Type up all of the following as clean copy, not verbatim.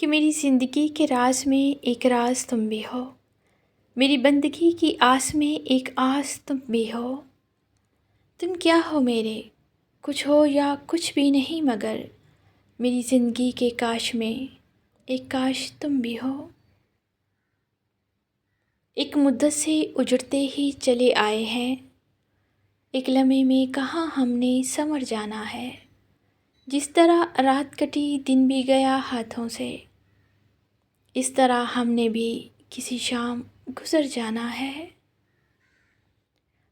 کہ میری زندگی کے راز میں ایک راز تم بھی ہو، میری بندگی کی آس میں ایک آس تم بھی ہو۔ تم کیا ہو میرے، کچھ ہو یا کچھ بھی نہیں، مگر میری زندگی کے کاش میں ایک کاش تم بھی ہو۔ ایک مدت سے اجڑتے ہی چلے آئے ہیں، ایک لمحے میں کہاں ہم نے سنور جانا ہے۔ جس طرح رات کٹی دن بھی گیا ہاتھوں سے، اس طرح ہم نے بھی کسی شام گزر جانا ہے۔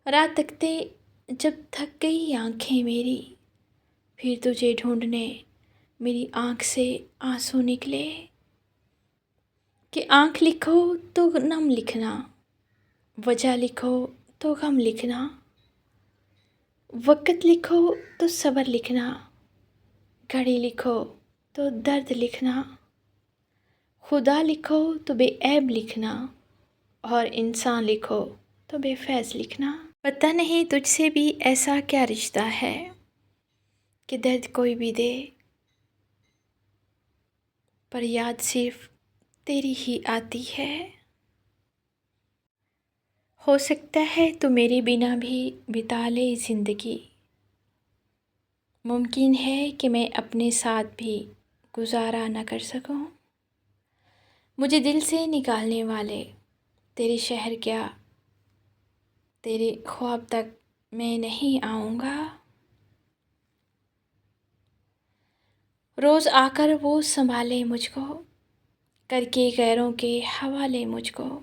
رات تکتے جب تھک گئی آنکھیں میری، پھر تجھے ڈھونڈنے میری آنکھ سے آنسو نکلے۔ کہ آنکھ لکھو تو نم لکھنا، وجہ لکھو تو غم لکھنا، وقت لکھو تو صبر لکھنا، گھڑی لکھو تو درد لکھنا، خدا لکھو تو بے عیب لکھنا، اور انسان لکھو تو بے فیض لکھنا۔ پتہ نہیں تجھ سے بھی ایسا کیا رشتہ ہے کہ درد کوئی بھی دے، پر یاد صرف تیری ہی آتی ہے۔ ہو سکتا ہے تو میرے بنا بھی بتا لے زندگی، ممکن ہے کہ میں اپنے ساتھ بھی گزارا نہ کر سکوں۔ مجھے دل سے نکالنے والے تیرے شہر کیا، تیرے خواب تک میں نہیں آؤں گا۔ روز آ کر وہ سنبھالے مجھ کو، کر کے غیروں کے حوالے مجھ کو۔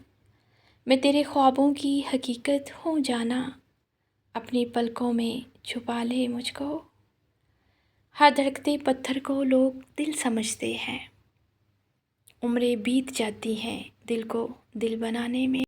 میں تیرے خوابوں کی حقیقت ہوں جانا، اپنی پلکوں میں چھپا لے مجھ کو۔ ہر دھڑکتے پتھر کو لوگ دل سمجھتے ہیں، عمریں بیت جاتی ہیں دل کو دل بنانے میں۔